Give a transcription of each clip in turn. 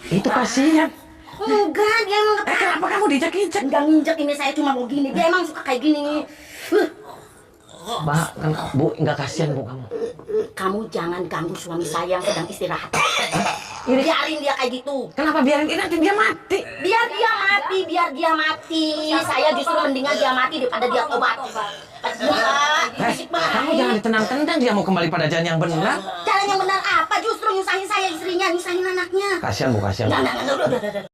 Itu kasihan. Enggak, dia emang Kenapa kamu diinjak-injak? enggak nginjek ini, saya cuma mau gini. Dia emang suka kayak gini. Mbak, Bu, nggak kasihan Bu kamu. Kamu jangan ganggu suami saya yang sedang istirahat. Biarin dia kayak gitu. Kenapa biarin ini nanti dia mati? Biar dia mati. Saya justru mendingan dia mati daripada dia tobat. Kamu jangan ditenang-tenang, dia mau kembali pada jalan yang benar. Jalan yang benar apa? Justru nyusahin saya istrinya, nyusahin anaknya. Kasihan Bu, kasihan. Enggak, udah.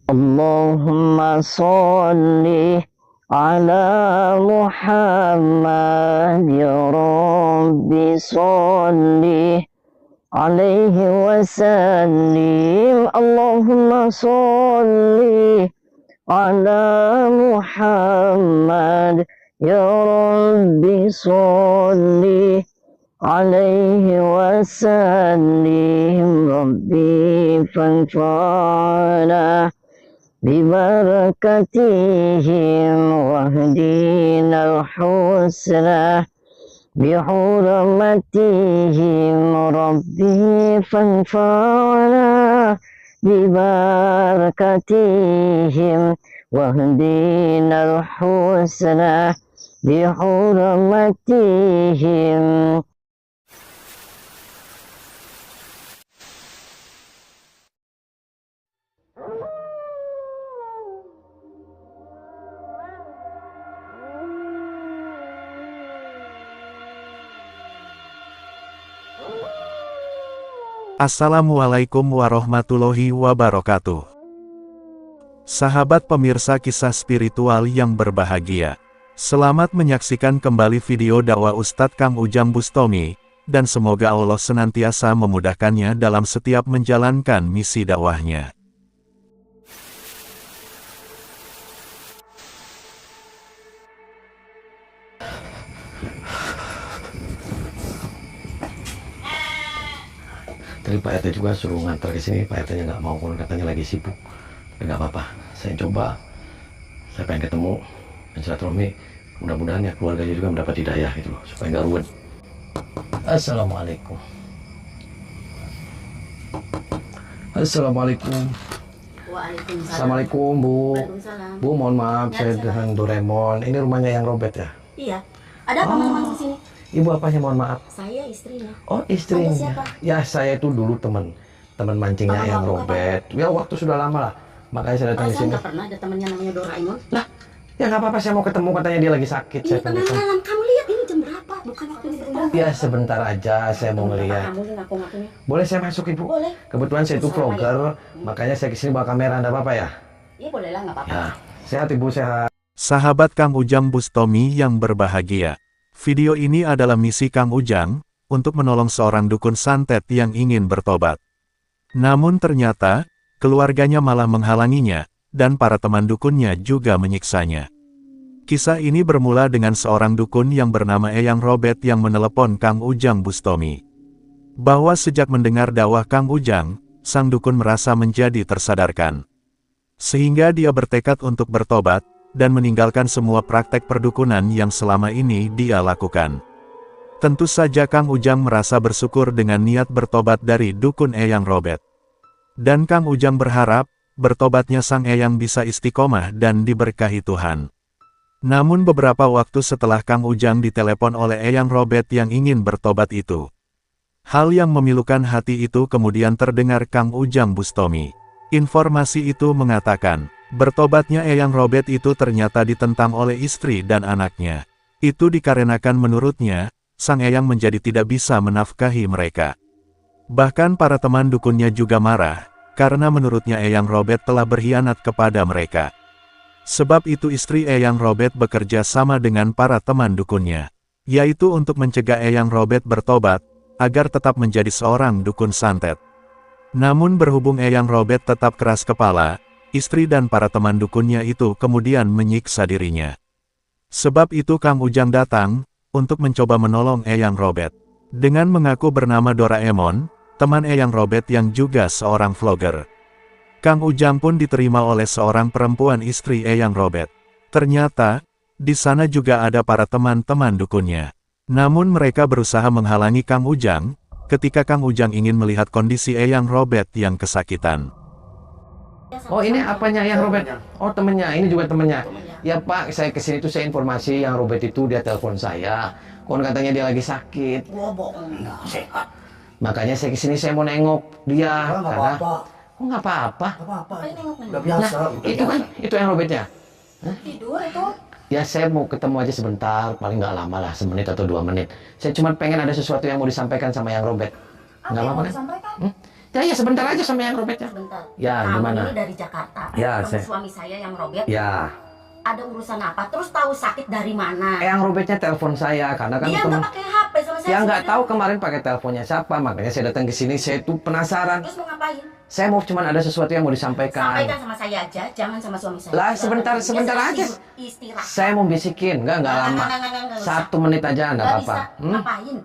Allahumma sholli ala Muhammad ya Rabbi sholli alaihi wasallim. Allahumma sholli ala Muhammad ya Rabbi sholli alaihi wasallim. Rabbi fanfa'na ببركتهم واهدنا الحسنى بحرمتهم ربي فانفعنا ببركتهم واهدنا الحسنى بحرمتهم. Assalamualaikum warahmatullahi wabarakatuh. Sahabat pemirsa kisah spiritual yang berbahagia, selamat menyaksikan kembali video dakwah Ustadz Kang Ujang Bustomi, dan semoga Allah senantiasa memudahkannya dalam setiap menjalankan misi dakwahnya. Tadi Pak RT juga suruh ngantar ke sini, Pak RT-nya nggak mau, katanya lagi sibuk. Tapi nggak apa-apa, saya coba. Saya pengen ketemu dan silaturahmi. Mudah-mudahan ya keluarganya juga mendapat hidayah gitu loh, supaya nggak ruwet. Assalamualaikum. Assalamualaikum. Waalaikumsalam. Assalamualaikum Bu. Waalaikumsalam. Bu, mohon maaf, saya dengan Doraemon. Ini rumahnya yang Robert ya? Iya. Ada apa malam di sini? Ibu apanya, mohon maaf? Saya istrinya. Oh, istrinya. Anda siapa? Ya, saya itu dulu teman mancingnya Apa, yang apa, Robert. Ya, waktu sudah lama lah. Makanya saya datang di Saya sini. nggak pernah ada temannya namanya Doraemon. Lah, ya nggak apa-apa, saya mau ketemu, katanya dia lagi sakit. Ini Saya tengah pengen ketemu. malam. Kamu lihat ini jam berapa? Bukan waktu ini berubah. Ya, sebentar aja saya mau ngeliat. Kamu nih ngaku-ngakunya. Boleh saya masuk, Ibu? Boleh. Kebetulan saya itu Assalamualaikum. vlogger, makanya saya kesini bawa kamera, ada apa-apa ya? Iya boleh lah, nggak apa-apa. Ya, sehat Ibu, sehat. Sahabat Kang Ujang Bustomi yang berbahagia, video ini adalah misi Kang Ujang, untuk menolong seorang dukun santet yang ingin bertobat. Namun ternyata, keluarganya malah menghalanginya, dan para teman dukunnya juga menyiksanya. Kisah ini bermula dengan seorang dukun yang bernama Eyang Robert yang menelepon Kang Ujang Bustomi. Bahwa sejak mendengar dakwah Kang Ujang, sang dukun merasa menjadi tersadarkan. Sehingga dia bertekad untuk bertobat, dan meninggalkan semua praktek perdukunan yang selama ini dia lakukan. Tentu saja Kang Ujang merasa bersyukur dengan niat bertobat dari dukun Eyang Robert. Dan Kang Ujang berharap, bertobatnya sang Eyang bisa istiqomah dan diberkahi Tuhan. Namun beberapa waktu setelah Kang Ujang ditelepon oleh Eyang Robert yang ingin bertobat itu, hal yang memilukan hati itu kemudian terdengar Kang Ujang Bustomi. Informasi itu mengatakan, bertobatnya Eyang Robert itu ternyata ditentang oleh istri dan anaknya. Itu dikarenakan menurutnya, sang Eyang menjadi tidak bisa menafkahi mereka. Bahkan para teman dukunnya juga marah, karena menurutnya Eyang Robert telah berkhianat kepada mereka. Sebab itu istri Eyang Robert bekerja sama dengan para teman dukunnya, yaitu untuk mencegah Eyang Robert bertobat, agar tetap menjadi seorang dukun santet. Namun berhubung Eyang Robert tetap keras kepala, istri dan para teman dukunnya itu kemudian menyiksa dirinya. Sebab itu Kang Ujang datang, untuk mencoba menolong Eyang Robert. Dengan mengaku bernama Doraemon, teman Eyang Robert yang juga seorang vlogger, Kang Ujang pun diterima oleh seorang perempuan istri Eyang Robert. Ternyata, di sana juga ada para teman-teman dukunnya. Namun mereka berusaha menghalangi Kang Ujang, ketika Kang Ujang ingin melihat kondisi Eyang Robert yang kesakitan. Oh ini apanya yang Robert? Oh temennya, ini juga temennya. Ya Pak, saya kesini tuh saya informasi yang Robert itu dia telepon saya. Kon katanya dia lagi sakit. Gua bohong, sehat. Makanya saya kesini saya mau nengok dia. Nggak Karena apa-apa. kok nggak apa-apa? Nggak apa-apa. Apa ini nengok-nengok? Udah biasa. Nah, itu kan itu yang Robertnya. Tidur itu. Ya saya mau ketemu aja sebentar, paling nggak lama lah, 1 menit atau 2 menit. Saya cuma pengen ada sesuatu yang mau disampaikan sama yang Robert. Nggak apa-apa kan? Disampaikan? Ya sebentar aja sama yang Robert ya. Sebentar. Ya, Kamu gimana? ini dari Jakarta. Ya, Kamu saya- suami saya yang Robert. Ya, Ada urusan apa? Terus tahu sakit dari mana? yang Robertnya telepon saya karena kan Dia teman. nggak pakai HP sama saya. Ya nggak sebenarnya. tahu kemarin pakai teleponnya siapa, makanya saya datang ke sini. Saya tuh penasaran. Terus mau ngapain? Saya mau cuma ada sesuatu yang mau disampaikan. Sampaikan sama saya aja, jangan sama suami saya. Lah, sebentar- Dia sebentar sedang aja. Istirahat. Saya mau bisikin, nggak lama. Nggak usah. 1 menit aja, nggak Nggak apa-apa. bisa. Ngapain?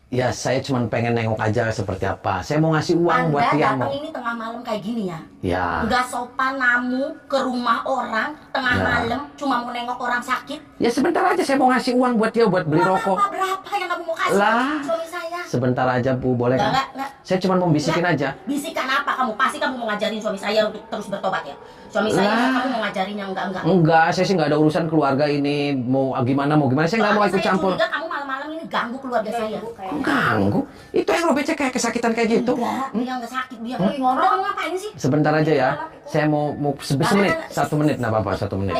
Ya saya cuma pengen nengok aja seperti apa. Saya mau ngasih uang buat Anda dia datang mau. ini tengah malam kayak gini ya? Ya, Nggak sopan namu ke rumah orang tengah Ya. malam cuma mau nengok orang sakit. ya sebentar aja saya mau ngasih uang buat dia buat beli Uang rokok. apa berapa yang kamu mau kasih Lah. suami saya? Sebentar aja Bu, boleh kan? Nggak. Saya cuma mau bisikin Nggak. aja. Bisikan apa kamu? Pasti kamu mau ngajarin suami saya untuk terus bertobat ya? Suami saya Lah. kamu mau ngajarin yang enggak-enggak. Enggak, saya sih nggak ada urusan keluarga ini. Mau gimana, saya nggak mau Soalnya ikut saya campur. curiga kamu malam-malam ini ganggu keluarga saya. Kok ganggu? Itu yang Robert kayak kesakitan kayak gitu. Enggak, dia nggak sakit dia. Udah kamu ngapain sih? Sebentar aja ya. Saya mau semenit, 1 menit, nggak apa-apa, 1 menit.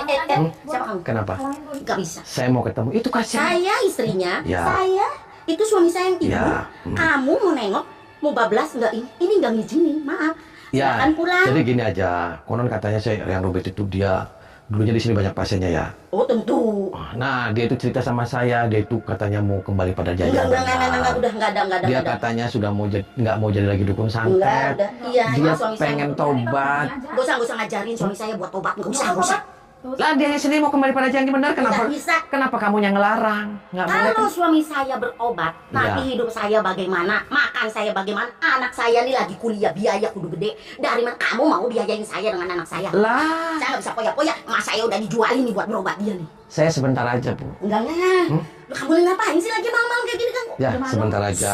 Siapa kamu? Kenapa? Nggak bisa. Saya mau ketemu. Itu kasihan. Saya istrinya, Ya. saya itu suami saya yang tidur. Ya. Kamu mau nengok, mau bablas nggak ini nggak ngizinin, maaf. Ya, Silakan pulang. jadi gini aja. Konon katanya saya yang Robert itu dia dulunya di sini banyak pasiennya ya. Oh tentu. Nah, dia itu cerita sama saya, dia itu katanya mau kembali pada jajanan. Enggak, udah nggak ada. Dia katanya sudah mau nggak mau jadi lagi dukun Enggak, santet. udah. Iya, Dia suami pengen saya. tobat. Gak usah ngajarin suami saya buat tobat, nggak usah. Lah dia sendiri mau kembali pada jalan yang benar. Kenapa? Nggak bisa. Kenapa kamu yang ngelarang? Nggak boleh. Kalau suami saya berobat, nanti Iya. hidup saya bagaimana, makan saya bagaimana, anak saya nih lagi kuliah, biaya kudu gede. Dari mana kamu mau biayain saya dengan anak saya? Lah, Saya nggak bisa poya-poya, emak saya udah dijualin nih buat berobat dia nih. saya sebentar aja, Bu. Enggak. Lu kamu ngapain sih lagi malam-malam kayak gini kan? Ya, sebentar aja.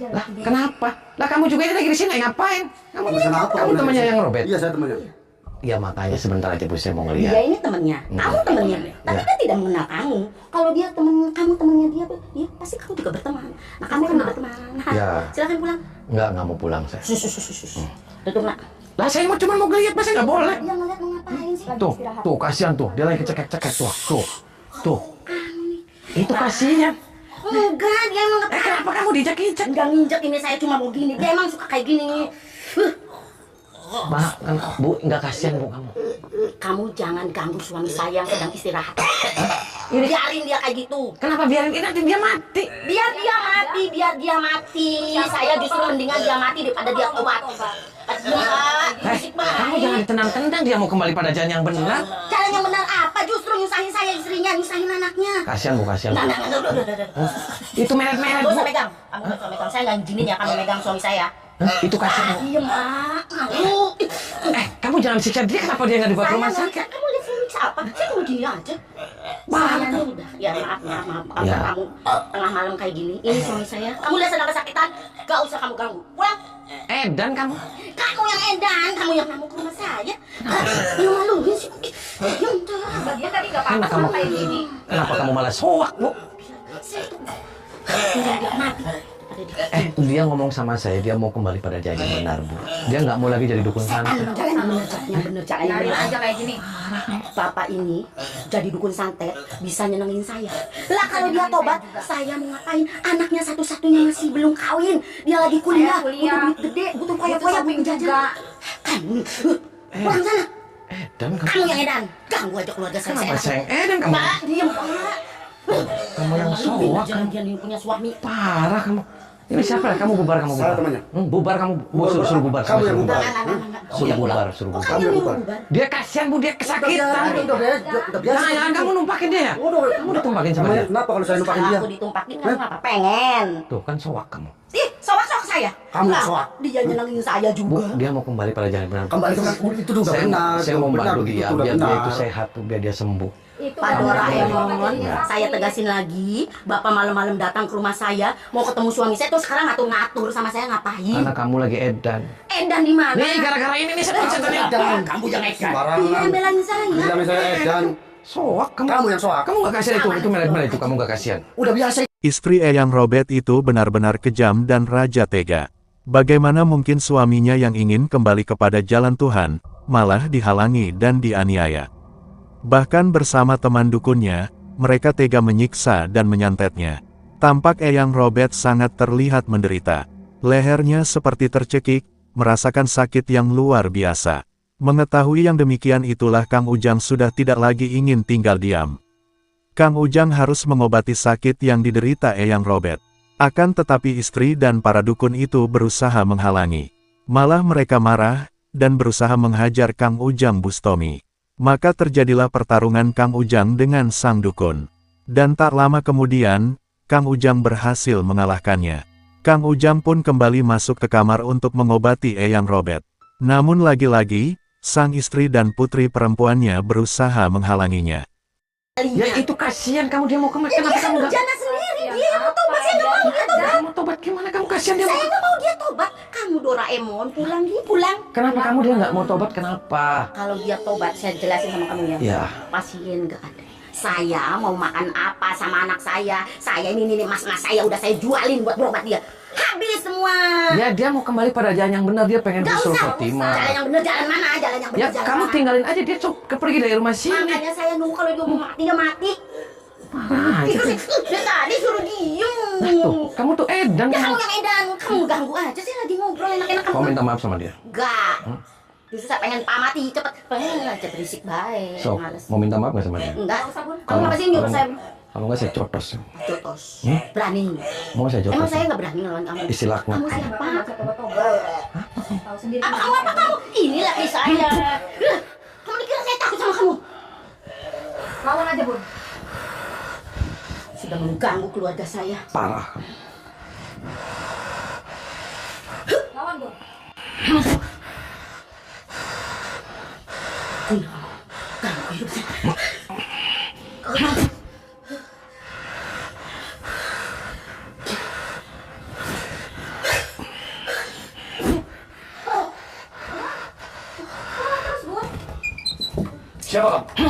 Lah, kenapa? Lah kamu juga ini lagi di sini ngapain? Kamu temannya yang Robert? Iya, saya temannya. Ya makanya sebentar aja Bu, saya mau Dia ngeliat. ini temennya, kamu temennya, tapi Ya. kan tidak mengenal kamu. Kalau dia kamu temennya dia, ya pasti kamu juga berteman. Nah kamu kan berteman. Nah, Ya. silakan pulang. Nggak mau pulang saya. Tutup nak. Lah saya cuma mau ngeliat, masa nggak boleh? Dia ngeliat mau ngapain sih? Tuh kasihan tuh, dia lagi cekek-cekek tuh. Itu kasihan. Enggak, dia emang Kenapa kamu dijak-injak? enggak nginjek ini saya cuma mau gini. Dia emang suka kayak gini. Mbak, kan, Bu, nggak kasihan Bu kamu. Kamu jangan ganggu suami saya yang sedang istirahat. Biarin dia kayak gitu. Kenapa biarin ini nanti dia mati? Biar dia mati. Saya justru mendingan dia mati daripada dia obat. Kamu jangan ditendang-tendang, dia mau kembali pada jalan yang benar. Jalan yang benar apa? Justru nyusahin saya istrinya, nyusahin anaknya. Kasihan Bu, kasihan. Nah, udah. Itu melet-melet Gak Bu. usah megang. Kamu gak usah megang. Saya nggak izinin ya kamu megang suami saya. Itu kasihan Bu. Diem, Mak. Kamu jangan siksa dia, kenapa dia nggak dibawa ke rumah sakit? Kamu lihat saya nyiksa apa? Saya mau gini aja. Saya nih udah. Ya maaf. Karena Ya. kamu tengah malam kayak gini. Ini suami saya. Kamu lihat sedang kesakitan. Gak usah kamu ganggu. Pulang. Dan kamu? Kamu yang edan. Kamu yang ngamuk ke rumah saya. Yang maluin sih. Dia tadi gak Kenapa kamu? kayak gini. Kenapa kamu malah soak Bu? Saya tuh. Dia mati. Dia ngomong sama saya, dia mau kembali pada jalan yang benar Bu. Dia nggak mau lagi jadi dukun santet. Caranya bener aja kayak gini. Bapak ini jadi dukun santet bisa nyenengin saya. Lah kalau dia tobat, saya mau ngapain? Anaknya satu-satunya masih belum kawin. Dia lagi kuliah, butuh duit gede, butuh poya-poya, butuh jajan. Kamu, pulang sana. Dan Kamu yang edan, ganggu aja keluarga saya. kenapa sayang? Dan kamu? Pak, diam Pak. Kamu yang soak kan? Jangan punya suami. Parah kamu. Ini siapa? Kamu bubar, kamu bubar. Saya temannya. Bubar kamu, suruh bubar. Kamu yang bubar. Suruh bubar, suruh bubar. Kamu yang bubar. Dia kasihan Bu, dia kesakitan. Udah biasa. Jangan kamu numpakin dia ya? Udah, Kamu udah tumpakin sama Namanya dia. kenapa kalau saya numpakin dia? Aku ditumpakin kamu apa? Pengen. Tuh kan soak kamu. Ih, soak-soak saya. Kamu Lah, soak. Dia nyenengin saya Bu, juga. dia mau kembali pada jalan benar. Kembali ke itu juga benar. Saya mau Benar, bantu itu dia udah biar dia benar. itu sehat tuh, biar dia sembuh. Pak Doraemon, saya tegasin lagi, Bapak malam-malam datang ke rumah saya, mau ketemu suami saya, terus sekarang ngatur-ngatur sama saya ngapain? Karena kamu lagi edan. Edan di mana? Nih gara-gara ini nih saya Edan, kamu yang edan. Dia Sembarangan. belain saya. Bilang saya edan. Soak kamu. Kamu yang soak. Kamu gak kasihan itu melet-melet itu kamu gak kasihan. Udah biasa. Istri Eyang Robert itu benar-benar kejam dan raja tega. Bagaimana mungkin suaminya yang ingin kembali kepada jalan Tuhan, malah dihalangi dan dianiaya. Bahkan bersama teman dukunnya, mereka tega menyiksa dan menyantetnya. Tampak Eyang Robert sangat terlihat menderita. Lehernya seperti tercekik, merasakan sakit yang luar biasa. Mengetahui yang demikian itulah Kang Ujang sudah tidak lagi ingin tinggal diam. Kang Ujang harus mengobati sakit yang diderita Eyang Robert. Akan tetapi istri dan para dukun itu berusaha menghalangi. Malah mereka marah, dan berusaha menghajar Kang Ujang Bustomi. Maka terjadilah pertarungan Kang Ujang dengan sang dukun. Dan tak lama kemudian, Kang Ujang berhasil mengalahkannya. Kang Ujang pun kembali masuk ke kamar untuk mengobati Eyang Robert. Namun lagi-lagi, sang istri dan putri perempuannya berusaha menghalanginya. Ya itu kasihan kamu, dia mau kemana? Dia Kenapa kamu gak? sarjana sendiri, dia yang mau tobat, saya nggak mau dia tobat. Kamu tobat gimana? Kamu kasihan dia. Saya nggak mau dia tobat. Kamu Doraemon, pulang dia pulang. Kenapa kamu dia nggak mau tobat? Kenapa? Kalau dia tobat, saya jelasin sama kamu ya. Ya. Pasien nggak ada. Saya mau makan apa sama anak saya. Saya ini mas-mas saya udah saya jualin buat berobat dia. Habis semua. Ya dia mau kembali pada jalan yang benar, dia pengen Gak usul usah. Fatimah. Jalan yang bener, jalan mana? Jalan yang bener, Ya jalan kamu mana? tinggalin aja dia pergi dari rumah sini. Makanya saya nunggu kalau dia mau mati, dia mati. Ah, Itu dia tadi suruh diem. tuh, kamu tuh edan. Ya Kamu kamu yang edan, kamu ganggu aja sih lagi ngobrol enak-enak kamu. mau minta maaf sama dia. Enggak. Justru saya pengen pamati cepet. Pengen aja berisik baik. So, Males. mau minta maaf nggak sama dia? Enggak. Kamu apa sih nyuruh saya Kalau nggak saya cotos. jotos? Hmm? Berani. Mau saya Emang jotos? saya nggak berani ngelawan kamu. Istilah Kamu siapa? Tahu sendiri. Apa kamu? Apa kamu? Ini laki saya. Kamu dikira saya takut sama kamu? Lawan aja, Bun. Sudah mengganggu keluarga saya. Parah. Lawan, Bun. Ganggu hidup saya. Siapa kamu?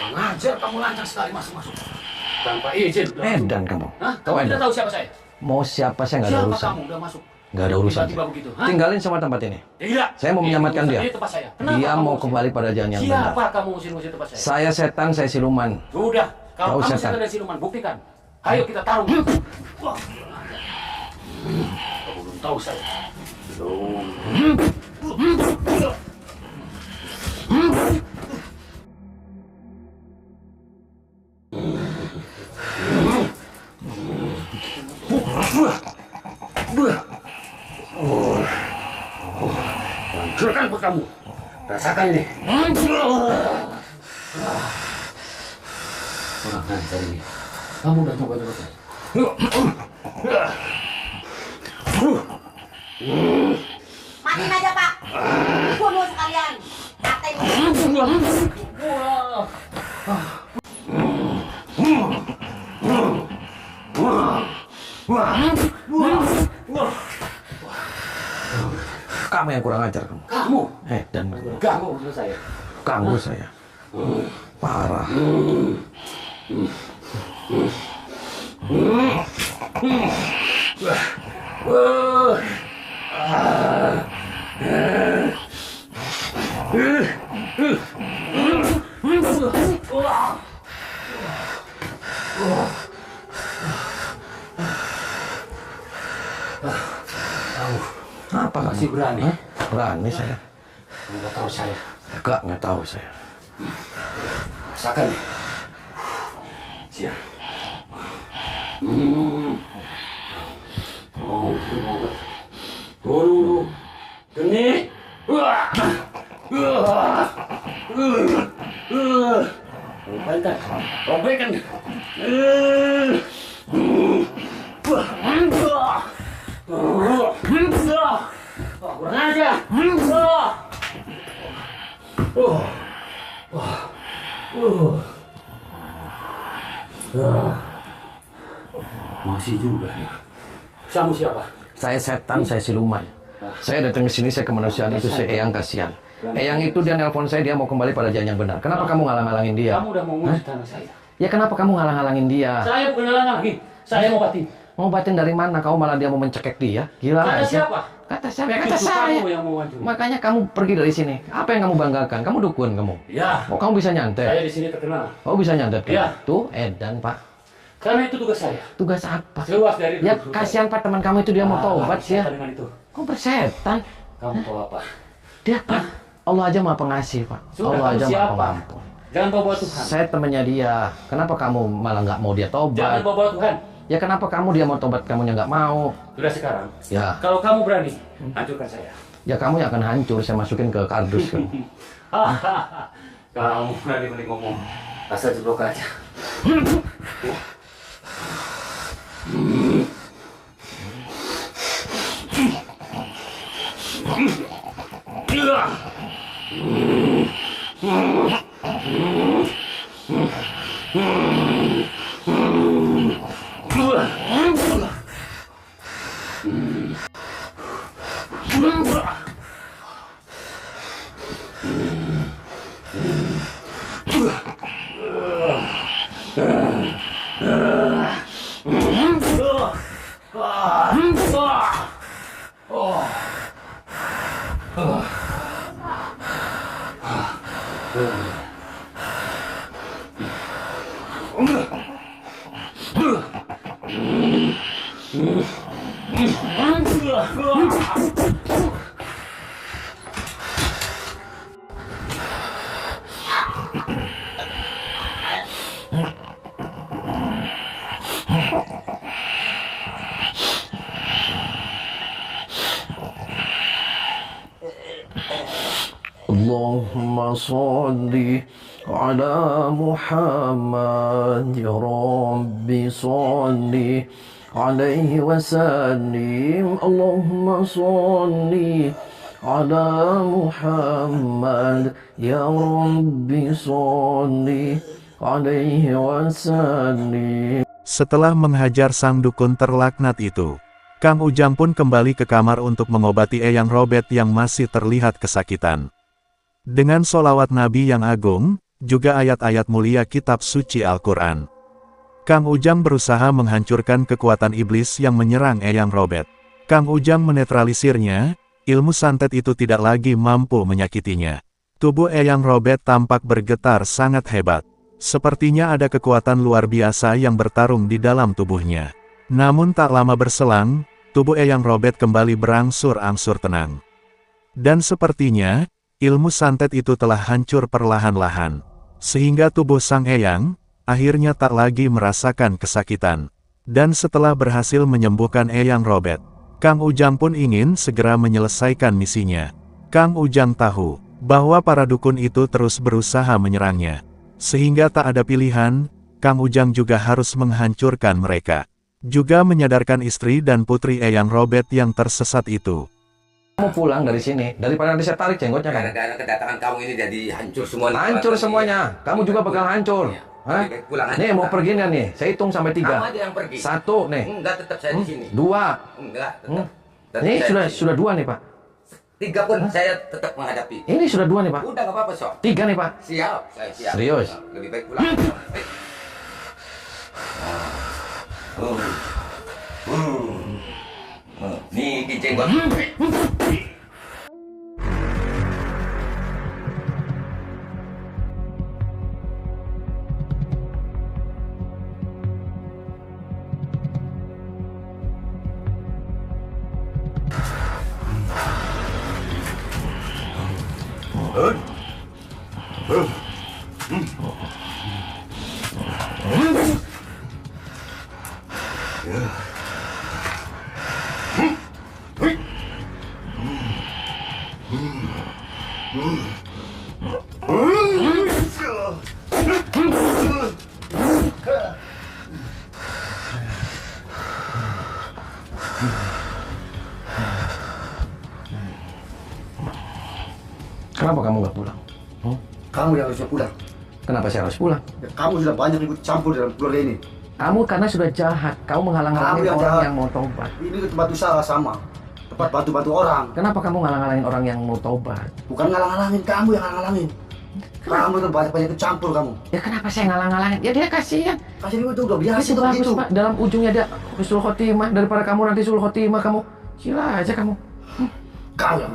Ngajar kamu lancar sekali masuk-masuk. Tanpa izin. Edan kamu. Hah? Kau Kamu tidak edan. tahu siapa saya? Mau siapa saya nggak ada Siapa urusan. kamu udah masuk? Nggak ada urusan. Tiba-tiba begitu. Hah? Tinggalin semua tempat ini. Tidak. Saya mau menyelamatkan dia. Ini tempat saya. Dia kamu mau usir? kembali pada jalan yang benar. Siapa kamu usir-usir tempat saya? Saya setan, saya siluman. Sudah. Kalau Kau kamu setan. setan dan siluman, buktikan. Ayo kita tarung. Wah. Kamu belum tahu saya. Belum. Hancurkan perut kamu. Rasakan ini. Kurang ajar ini. Kamu udah coba terus. Matiin aja Pak. Bunuh sekalian. Katain. Kamu yang kurang ajar kamu. Kamu Edan. ganggu urusan saya. Ganggu saya. Parah. Apa kamu? Masih berani? Hah? Berani saya. Enggak tahu saya. Nggak tahu saya. Rasakan nih. Siap. Oh, geni. Robekan. Robekan. Masih juga ya. Kamu siapa? Saya setan, saya siluman. Saya datang ke sini, saya kemanusiaan itu, saya Eyang kasihan. Eyang itu dia nelpon saya, dia mau kembali pada jalan yang benar. Kenapa kamu ngalang-halangin dia? Kamu udah mau ngusir tanah saya. Ya kenapa kamu ngalang-halangin dia? Saya bukan ngalang-halangin. Saya mau batin. Mau batin dari mana? Kau malah dia mau mencekek dia? Gila Kata aja. siapa? Kata siapa? Kata Justru saya. kamu yang mau hancur. Makanya kamu pergi dari sini. Apa yang kamu banggakan? Kamu dukun kamu. Ya. Oh, kamu bisa nyantet. Saya di sini terkenal. Oh, bisa nyantet. Ya. Tuh, edan, Pak. Karena itu tugas saya. Tugas apa? Seluas dari Ya, dulu. kasihan Pak, teman kamu itu dia mau tobat ya. Dengan itu. Kok bersetan? Kamu tahu apa? Dia Pak. Allah aja maha pengasih, Pak. Sudah, Allah kamu aja maha siapa? pengampun. Jangan bawa Tuhan. Saya temannya dia. Kenapa kamu malah nggak mau dia Jangan tobat? bawa Tuhan. Ya kenapa kamu dia mau tobat, kamunya nggak mau? Sudah sekarang. Ya, Kalau kamu berani, hancurkan saya. ya kamu yang akan hancur. Saya masukin ke kardus. Kamu berani mending ngomong. Asal jeblok aja. Allahumma salli ala Muhammad ya Rabbi salli alaihi wasallim. Allahumma salli ala Muhammad ya Rabbi salli alaihi wasallim. Setelah menghajar sang dukun terlaknat itu, Kang Ujang pun kembali ke kamar untuk mengobati Eyang Robert yang masih terlihat kesakitan. Dengan solawat Nabi yang agung, juga ayat-ayat mulia kitab suci Al-Quran, Kang Ujang berusaha menghancurkan kekuatan iblis yang menyerang Eyang Robert. Kang Ujang menetralisirnya, ilmu santet itu tidak lagi mampu menyakitinya. Tubuh Eyang Robert tampak bergetar sangat hebat. Sepertinya ada kekuatan luar biasa yang bertarung di dalam tubuhnya. Namun tak lama berselang, tubuh Eyang Robert kembali berangsur-angsur tenang. Dan sepertinya, ilmu santet itu telah hancur perlahan-lahan. Sehingga tubuh sang Eyang, akhirnya tak lagi merasakan kesakitan. Dan setelah berhasil menyembuhkan Eyang Robert, Kang Ujang pun ingin segera menyelesaikan misinya. Kang Ujang tahu, bahwa para dukun itu terus berusaha menyerangnya. Sehingga tak ada pilihan, Kang Ujang juga harus menghancurkan mereka. Juga menyadarkan istri dan putri Eyang Robert yang tersesat itu. Kamu pulang dari sini, daripada nanti saya tarik jenggotnya kan. Gara-gara kedatangan kamu ini jadi hancur semuanya. Hancur semuanya, kamu juga bakal hancur. Hah? Lebih baik pulang aja. Nih mau pergi nggak nih? Saya hitung sampai 3. Kamu aja yang pergi. 1 nih. Enggak, tetap saya di sini. 2. Enggak, tetap. Tetap Ini saya di sini. sudah 2 nih Pak. 3 pun saya tetap menghadapi. Ini sudah 2 nih Pak. Udah nggak apa-apa, Sok. 3 nih Pak. Siap, saya siap. Serius? Lebih baik pulang aja. Nih kincing gua. Kenapa kamu nggak pulang? Kamu yang harusnya pulang. Kenapa saya harus pulang? Ya, kamu sudah banyak ikut campur dalam keluarga ini. Kamu karena sudah jahat. Kamu menghalang-halangi Kamu yang orang jahat. yang mau taubat. Ini tempat usaha sama. Tempat bantu-bantu orang. Kenapa kamu ngalang-ngalangin orang yang mau taubat? Bukan ngalang-ngalangin, kamu yang ngalang-ngalangin. Kamu itu banyak-banyak ikut campur kamu. Ya kenapa saya ngalang-ngalangin? Ya dia kasihan. Kasih itu udah biasa Itu tuh bagus begitu. Pak. Dalam ujungnya dia husnul khotimah. Daripada kamu nanti sul khotimah kamu. Gila aja kamu. Kau yang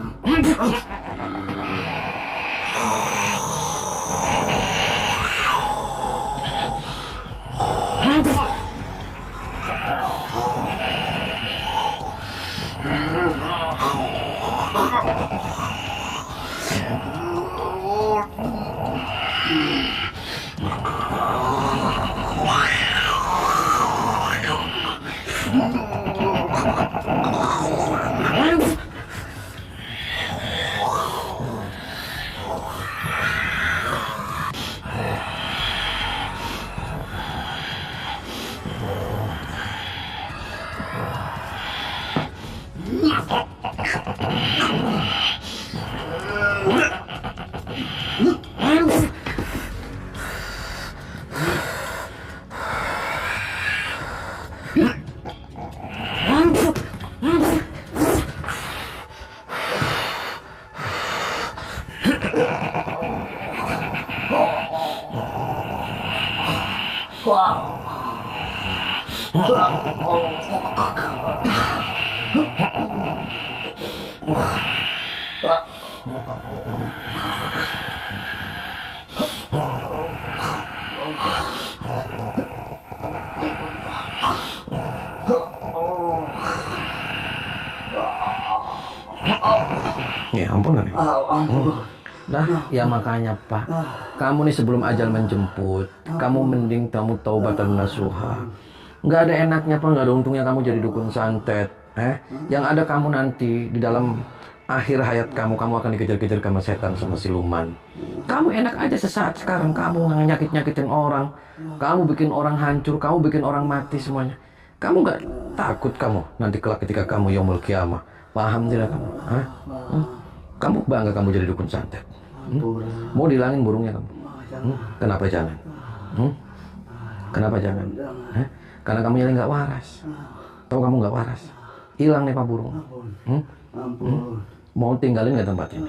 Ya ampun nih. Nah, ya makanya Pak, kamu nih sebelum ajal menjemput, kamu mending kamu taubat dan nasuha. Nggak ada enaknya Pak, nggak ada untungnya kamu jadi dukun santet. Yang ada kamu nanti di dalam akhir hayat kamu akan dikejar-kejar sama setan sama siluman. Kamu enak aja sesaat sekarang, kamu nyakit-nyakitin orang, kamu bikin orang hancur, kamu bikin orang mati semuanya. Kamu nggak takut kamu nanti kelak ketika kamu yaumul kiamah? Paham tidak kamu? Kamu bangga kamu jadi dukun santet? Mau dilangin burungnya kamu? Kenapa jangan? Kenapa jangan? Karena kamu nyari nggak waras. Tahu kamu nggak waras? Hilang nih Pak burung. Mau tinggalin nggak tempat ini?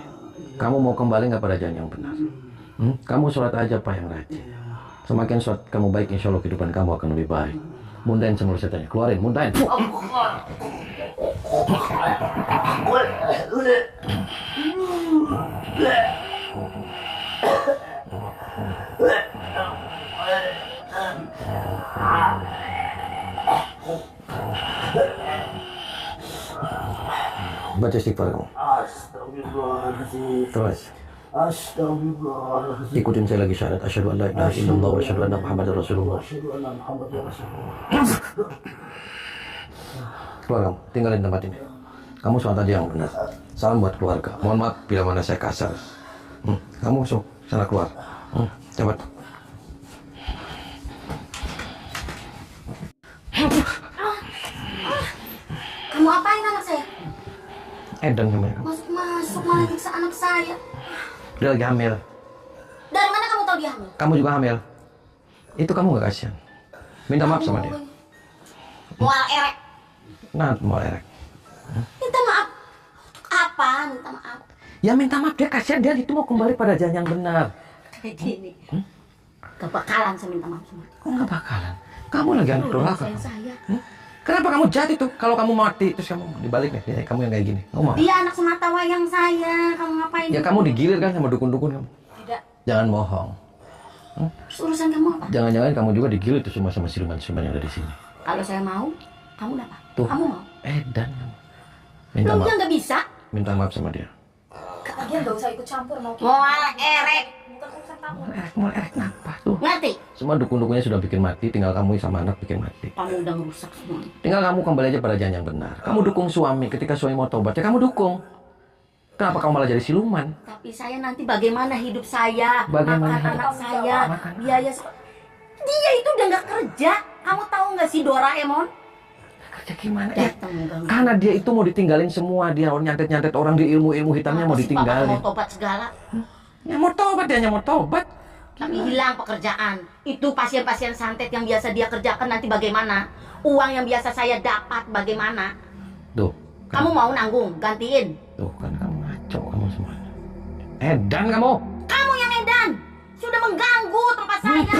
Kamu mau kembali nggak pada jalan yang benar? Kamu sholat aja Pak yang rajin. Semakin sholat kamu baik, insya Allah kehidupan kamu akan lebih baik. Muntahin semua setannya, keluarin, muntahin. Baca istighfar kamu. Astagfirullahaladzim. Terus Astagfirullahaladzim. ikutin saya lagi syahadat asyhadu an la ilaha illallah wa asyhadu anna muhammadar rasulullah. Asyhadu anna Muhammadar Rasulullah. Keluar kamu, tinggalin tempat ini. Kamu sholat aja yang benar. Salam buat keluarga. Mohon maaf bila mana saya kasar. Kamu masuk sana keluar. Cepat. Kamu apain anak saya? Edan namanya kamu. Masuk malah nyiksa anak saya. Dia lagi hamil. Dari mana kamu tahu dia hamil? Kamu juga hamil. Itu kamu gak kasihan. Minta maaf sama dia. Mual erek. Nah, mau erek. Minta maaf. Apa? Minta maaf. Ya minta maaf, dia kasihan, dia itu mau kembali pada jalan yang benar. Kayak gini. Gak bakalan saya minta maaf sama. Kok gak bakalan? Kamu lagi anak durhaka. Sayang saya. Kenapa kamu jahat itu? Kalau kamu mati, terus kamu dibalik nih, ya, kamu yang kayak gini. Kamu mau? Dia anak semata wayang saya. Kamu ngapain? Ya kamu digilir kan sama dukun-dukun kamu. Tidak. Jangan bohong. Terus urusan kamu apa? Jangan-jangan kamu juga digilir tuh sama siluman-siluman yang ada di sini. Kalau saya mau, kamu dapat. Tuh. Kamu mau? Edan kamu. Minta Belum maaf. dia nggak bisa. Minta maaf sama dia. Lagian gak usah ikut campur mau. Mual erek. Bukan urusan kamu. Mau erek kenapa tuh? Ngerti? Semua dukun-dukunnya sudah bikin mati, tinggal kamu sama anak bikin mati. Kamu udah ngerusak semua. Tinggal kamu kembali aja pada jalan yang benar. Kamu dukung suami, ketika suami mau tobat, ya kamu dukung. Kenapa kamu malah jadi siluman? Tapi saya nanti bagaimana hidup saya, Bagaimana makan hidup? anak saya, Makan. biaya dia itu udah nggak kerja. Kamu tahu nggak sih Doraemon? Ya gimana ya? Datang mengganggu. Karena dia itu mau ditinggalin semua, dia nyantet-nyantet orang di ilmu-ilmu hitamnya mau Apa sih Papa ditinggalin. mau tobat segala? Ya mau tobat, dia hanya mau tobat. Tapi hilang pekerjaan. Itu pasien-pasien santet yang biasa dia kerjakan nanti bagaimana? Uang yang biasa saya dapat bagaimana? Tuh, Kamu mau nanggung, gantiin. tuh kan kamu ngaco kamu semuanya. Edan kamu. Kamu yang edan. Sudah mengganggu tempat saya.